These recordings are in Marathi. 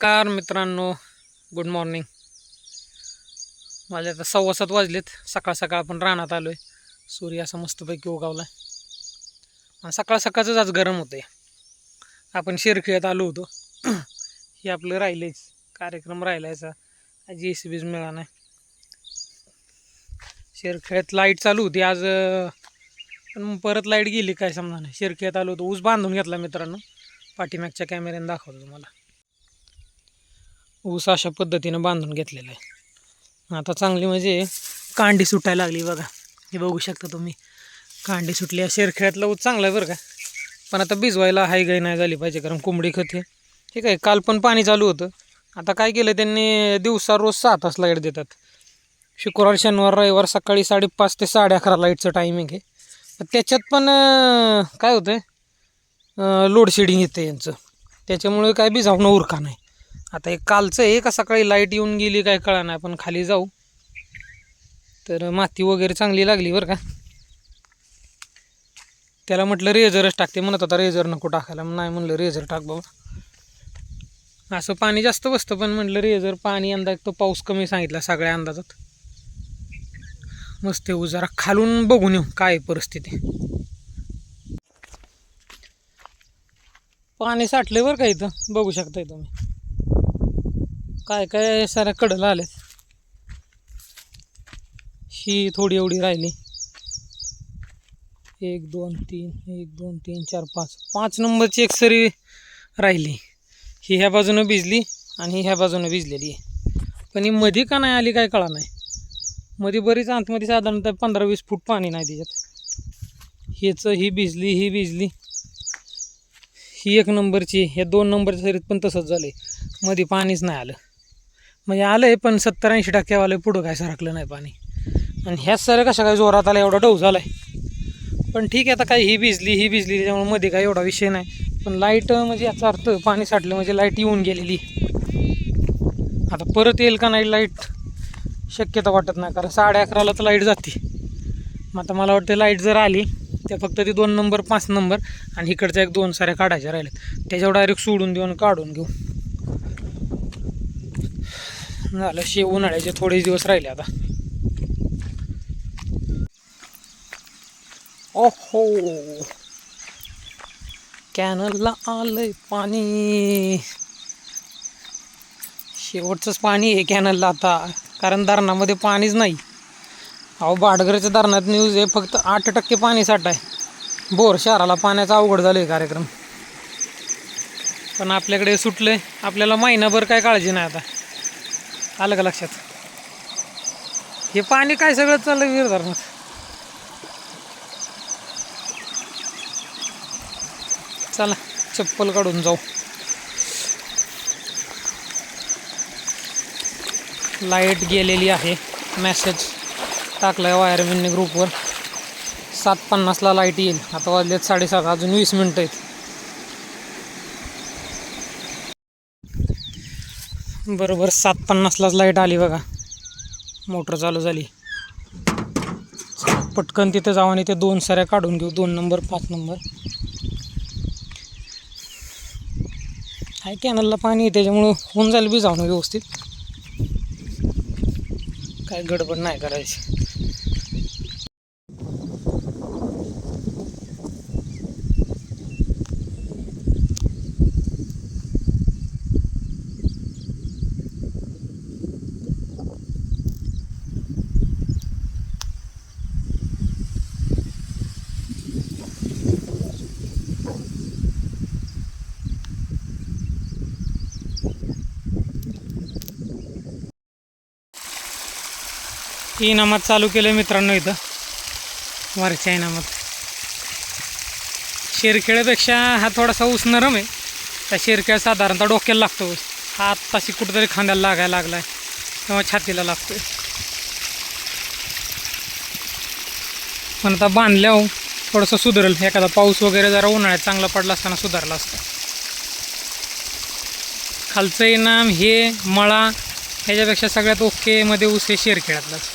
नमस्कार मित्रांनो, गुड मॉर्निंग. माझे आता 7:15 वाजलेत. सकाळ सकाळ आपण रानात आलो आहे. सूर्य असा मस्तपैकी उगावला आहे. सकाळ सकाळच आज गरम होते. आपण शेरखेळ्यात आलो होतो. हे आपलं राहिलेच कार्यक्रम राहिलायचा. JCBच मिळाला नाही. शेरखेळ्यात लाईट चालू होती आज, पण परत लाईट गेली काय समजा नाही. शेरखेळ्यात आलो होतो, ऊस बांधून घेतला मित्रांनो. पाठीमागच्या कॅमेऱ्याने दाखवतो तुम्हाला. ऊस अशा पद्धतीनं बांधून घेतलेला आहे. आता चांगली म्हणजे कांडी सुटायला लागली बघा. हे बघू शकता तुम्ही, कांडी सुटली. शेरखेळ्यातला ऊस चांगला आहे बरं का, पण आता भिजवायला हायगाई नाही झाली पाहिजे, कारण कोंबडी खत हे ठीक आहे. काल पण पाणी चालू होतं. आता काय केलं त्यांनी, दिवसा रोज 6 तास लाईट देतात. शुक्रवार शनिवार रविवार सकाळी 5:30 ते 11:30 लाईटचं टायमिंग आहे. पण त्याच्यात पण काय होतं, लोडशेडिंग येते यांचं. त्याच्यामुळे काय भिजावणं उरका नाही. आता एक कालचं आहे का सकाळी लाईट येऊन गेली काय कळा नाही. आपण खाली जाऊ तर माती वगैरे चांगली लागली बरं का. त्याला म्हटलं रेझरच टाकते, म्हणत होता रेझर नको टाकायला. नाही म्हणलं रेझर टाक बाबा. असं पाणी जास्त बसतं, पण म्हटलं रेझर पाणी अंदाज तो पाऊस कमी सांगितला सगळ्या अंदाजात. मस्त येऊ जरा खालून बघून येऊ काय परिस्थिती. पाणी साठले बरं का, इथं बघू शकताय तुम्ही. काय काय साऱ्या कडला आल्यात. ही थोडी एवढी राहिली. 1 2 3 1 2 3 4 5 नंबरची एक सरी राहिली. ही ह्या बाजूनं भिजली आणि ह्या बाजूनं भिजलेली आहे. पण ही मध्ये का नाही आली काय कळा नाही. मध्ये बरीच आतमध्ये साधारणतः 15-20 फूट पाणी नाही त्याच्यात. ही भिजली, ही भिजली. ही 1 नंबरची, ह्या 2 नंबरच्या सरीत पण तसंच झालं. मध्ये पाणीच नाही आलं. म्हणजे आलं आहे पण 70-80% आलं, पुढं काय सरकलं नाही पाणी. आणि ह्याच साऱ्या कशा काय जोरात आला, एवढा डोस झाला आहे. पण ठीक आहे, आता काय ही भिजली त्याच्यामुळे मध्ये काय एवढा विषय नाही. पण लाईट म्हणजे याचा अर्थ पाणी साठलं म्हणजे लाईट येऊन गेलेली. आता परत येईल का नाही लाईट शक्यता वाटत नाही, कारण 11:30ला तर लाईट जाते. मग आता मला वाटतं लाईट जर आली तर फक्त ती 2 नंबर 5 नंबर आणि इकडच्या 1-2 साऱ्या काढायच्या राहिल्यात, त्याच्यावर डायरेक्ट सोडून देऊन काढून घेऊ. झालं शेव उन्हाळ्याचे थोडेच दिवस राहिले आता. ओहो, कॅनलला आलंय पाणी. शेवटचंच पाणी आहे कॅनलला आता, कारण धरणामध्ये पाणीच नाही. अहो, बाडगरच्या धरणात न्यूज आहे फक्त 8% पाणी साठा आहे. बोर शहराला पाण्याचा अवघड झालं आहे कार्यक्रम. पण आपल्याकडे सुटलं आहे, आपल्याला महिनाभर काय काळजी नाही. आता आलं का लक्षात. हे पाणी काय सगळं चाललं वीर धरणात. चला चप्पल काढून जाऊ. लाईट गेलेली आहे. मेसेज टाकलाय वायरमॅनने ग्रुपवर. 7:50ला लाईट येईल. आता वाजलेत 7:30, अजून 20 मिनटं आहेत. बरोबर 7:50लाच लाईट आली बघा. मोटर चालू झाली. पटकन तिथं जाऊ आणि ते 2 साऱ्या काढून घेऊ, 2 नंबर 5 नंबर. आहे कॅनलला पाणी, त्याच्यामुळं होऊन जाईल बी जाऊन व्यवस्थित. काय गडबड नाही करायची. इनामात चालू केलं मित्रांनो इथं वरच्या इनामात. शेरखेळ्यापेक्षा हा थोडासा ऊस नरम आहे. त्या शेरखेळ साधारणतः डोक्याला लागतो. हा आत्ताशी कुठंतरी खांद्याला लागायला लागला आहे किंवा छातीला लागतो आहे. पण आता बांधल्यावर थोडंसं सुधारेल. एखादा पाऊस वगैरे जरा उन्हाळ्यात चांगला पडला असताना सुधारला असता. खालचं इनाम हे मळा ह्याच्यापेक्षा सगळ्यात ओकेमध्ये ऊस हे शेरखेळ्यातलाच.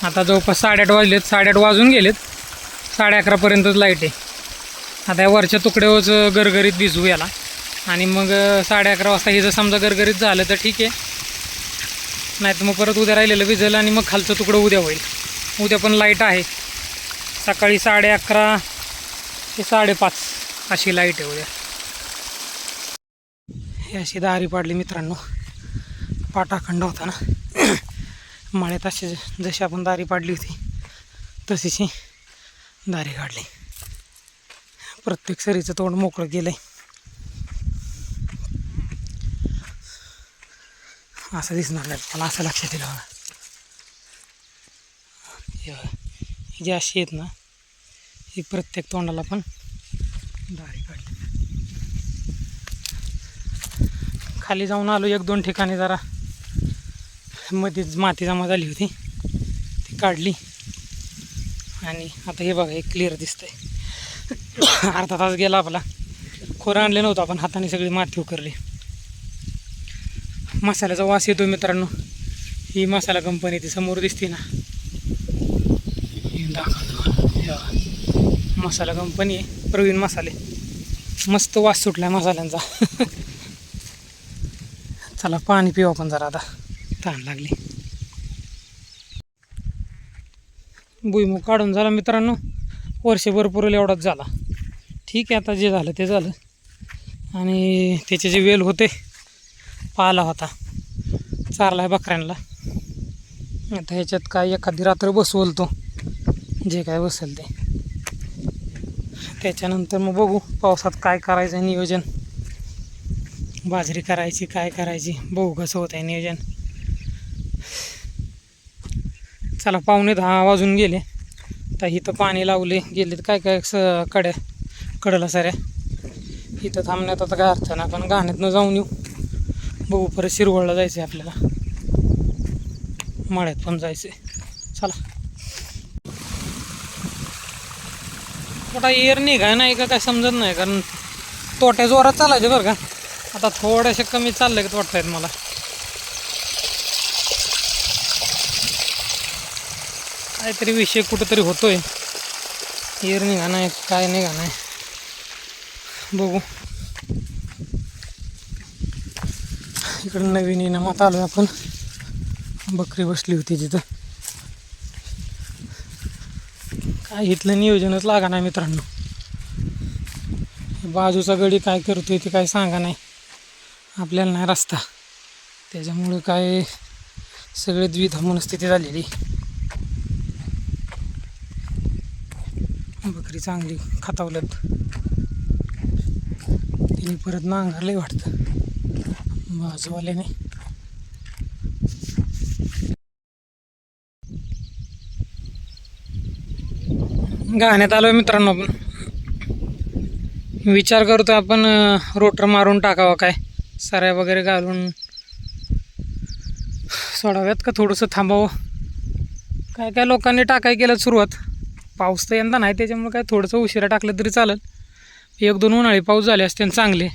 आता जवळपास 8:30 वाजलेत. 8:30 वाजून गेलेत. 11:30पर्यंतच लाईट आहे. आता या वरच्या तुकड्यावरच गरगरीत भिजवू याला. आणि मग 11:30 वाजता हे जर समजा गरगरीत झालं तर ठीक आहे, नाही तर मग परत उद्या राहिलेलं भिजलं आणि मग खालचं तुकडं उद्या होईल. उद्या पण लाईट आहे, सकाळी 11:30 ते 5:30 अशी लाईट आहे उद्या. ही अशी दारी पाडली मित्रांनो, पाटाखंड होता ना मळ्यात, अशी जशी आपण दारी पाडली होती तशीच ही दारी काढली. प्रत्येक सरीचं तोंड मोकळं केलं आहे. असं दिसणार नाही पण असं लक्षात येईल बघा. ही जी अशी आहेत ना, ही प्रत्येक तोंडाला पण दारी काढली. खाली जाऊन आलो 1-2 ठिकाणी, जरा मध्येच माती जमा झाली होती ती काढली. आणि आता हे बघा, हे क्लिअर दिसतंय. अर्धा तास गेला आपला. खोरं आणलं नव्हतं आपण, हाताने सगळी माती उकरली. मसाल्याचा वास येतो मित्रांनो. ही मसाला कंपनी ती समोर दिसते ना, दाखवतो. मसाला कंपनी आहे, प्रवीण मसाले. मस्त वास सुटला मसाल्यांचा. चला पाणी पिऊ आपण जरा, आता तहान लागली. भुईमुग काढून झाला मित्रांनो, वर्षभर पुरेल एवढाच झाला. ठीक आहे, आता जे झालं ते झालं. आणि त्याचे जे वेल होते, पाला होता, चारला आहे बकऱ्यांना. आता ह्याच्यात काय एखादी रात्र बसवल तो, जे काय बसेल ते. त्याच्यानंतर मग बघू पावसात काय करायचं नियोजन. बाजरी करायची, काय करायची, बघू कसं होत आहे नियोजन. चला 9:45 वाजून गेले. तर इथं पाणी लावले गेले, काय काय कडला साऱ्या. इथं थांबण्यात आता काय अर्थ नाही, पण गाण्यातनं जाऊन येऊ. बघू परत शिरवळला जायचं आहे आपल्याला, मळ्यात पण जायचं आहे. चला. मोठा एअर निघाय नाही का काय समजत नाही, कारण तोट्या जोरात चालायचे बरं का. आता थोड्याशा कमी चाललं की वाटत मला. काहीतरी विषय कुठंतरी होतोय. एअर निघा नाही, काय निघा नाही, बघू. इकडं नवीन इनामात आलो आपण. बकरी बसली होती तिथं. काय इथलं नियोजनच लागा नाही मित्रांनो. बाजूचा गडी काय करतोय ते काय सांगा नाही आपल्याला, नाही रस्ता. त्याच्यामुळे काय सगळे द्विधा मनस्थिती झालेली. बकरी चांगली खातावल्यात. तिने परत नांगरले वाटतं बाजूवाल्याने. गाण्यात आलो मित्रांनो आपण. विचार करतो आपण रोटर मारून टाकावं काय, सऱ्या वगैरे घालून सोडाव्यात का थोडंसं थांबावं. काय काय लोकांनी टाकाय केलं सुरुवात. पाऊस तर यंदा नाही, त्याच्यामुळे काय थोडंसं उशिरा टाकलं तरी चालेल. 1-2 उन्हाळी पाऊस झाले असते चांगले,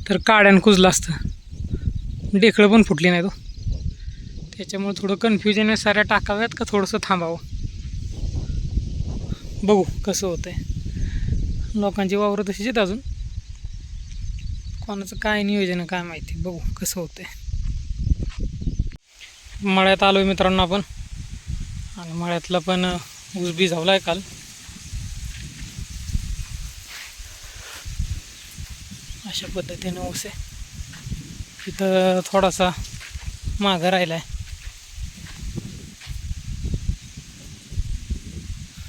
तर काड्यान कुजलं असतं. ढेकळं पण फुटली नाही तो. त्याच्यामुळे थोडं कन्फ्युजन आहे, साऱ्या टाकाव्यात का थोडंसं थांबावं. बघू कसं होतं आहे. लोकांची वावरं तशीच आहेत अजून. कोणाचं काय नियोजन आहे काय माहिती, बघू कसं होतं आहे. मळ्यात आलो आहे मित्रांनो आपण. आणि मळ्यातला पण ऊस भिजवला आहे काल. अशा पद्धतीनं ऊस आहे. इथं थोडासा मागं राहिला आहे.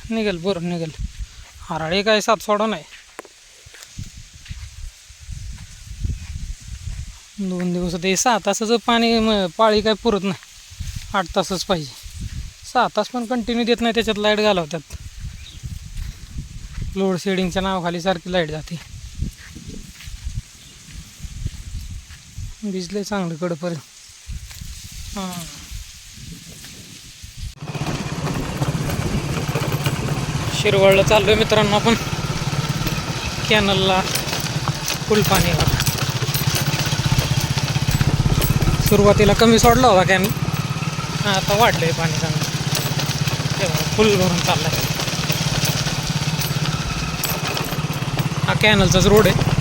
निघेल बरं निघेल. हराळी काय 7 सोडा नाही. 2 दिवस ते 6 तासाचं पाणी पाळी काय पुरत नाही. 8 तासच पाहिजे. 6 तास पण कंटिन्यू देत नाही, त्याच्यात लाईट घालवतात. लोड शेडिंगच्या नावाखाली सारखी लाईट जाते. भिजले चांगलं कडपर्यंत. शिरवळला चाललोय मित्रांनो आपण. कॅनलला फुल पाणी होतं. सुरुवातीला कमी सोडला होता कॅनल, आता वाढलंय पाणी चांगलं. फुल भरून चाललाय. हा कॅनलचाच रोड आहे.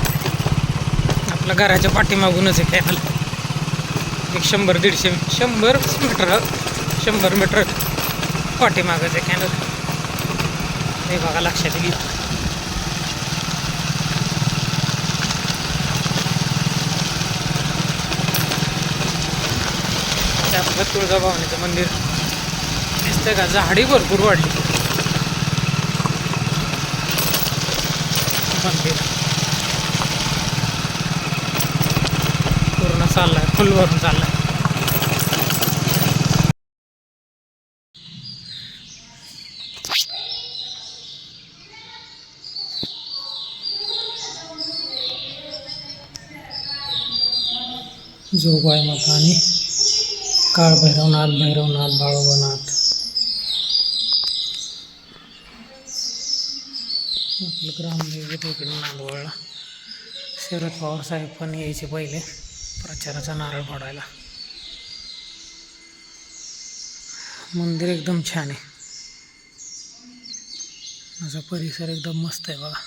आपल्या घराच्या पाठीमागूनच आहे कॅनल. एक 100 मीटर पाठीमागच आहे कॅनल. हे बघा लक्षात येईल. आपलं तुळजाभवानीचं मंदिर दिसतंय का? झाडी भरपूर वाढली. मंदिर पूर्ण चाललाय, फुल भरून चाललाय. जोगवाई माता आणि काळ भैरवनाथ बाळोबानाथ. आपलं ग्रामदेवत इकडून नांदवळला. शरद पवार साहेब पण यायचे पहिले प्रचाराचा नारळ फोडायला. मंदिर एकदम छान आहे. माझा परिसर एकदम मस्त आहे बघा.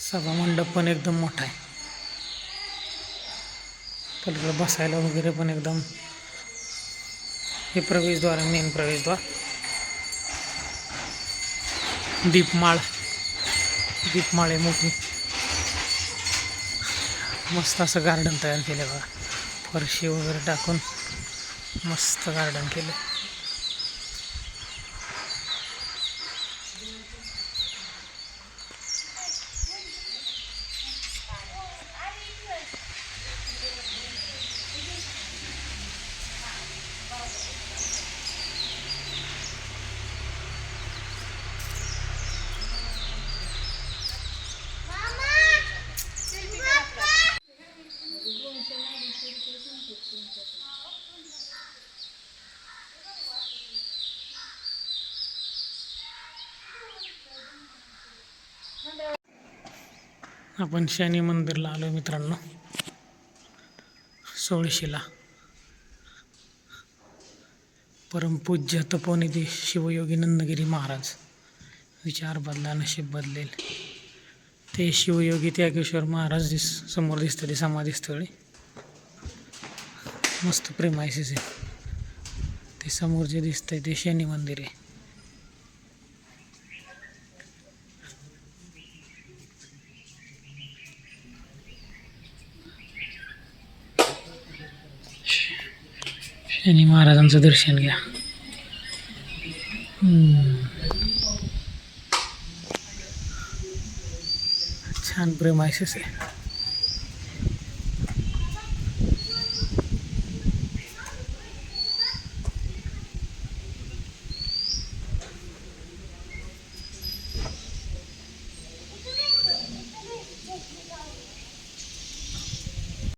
सभा मंडप पण एकदम मोठा आहे. पलीकडे बसायला वगैरे पण एकदम. हे प्रवेशद्वार आहे, मेन प्रवेशद्वार. दीपमाळ आहे मोठी. मस्त असं गार्डन तयार केलं बघा. फरशी वगैरे टाकून मस्त गार्डन केलं. आपण शनी मंदिरला आलो मित्रांनो. सोळशीला परमपूज्य तपोनिधी शिवयोगी नंदगिरी महाराज. विचार बदला नशीब बदलेल. ते शिवयोगी त्यागेश्वर महाराज समोर दिसतं ते समाधीस्थळी. मस्त प्रेमायसेस आहे. ते समोर जे दिसतंय ते शनी मंदिर आहे. शनी महाराजांचं दर्शन घ्या. छान प्रेमायसेस आहे.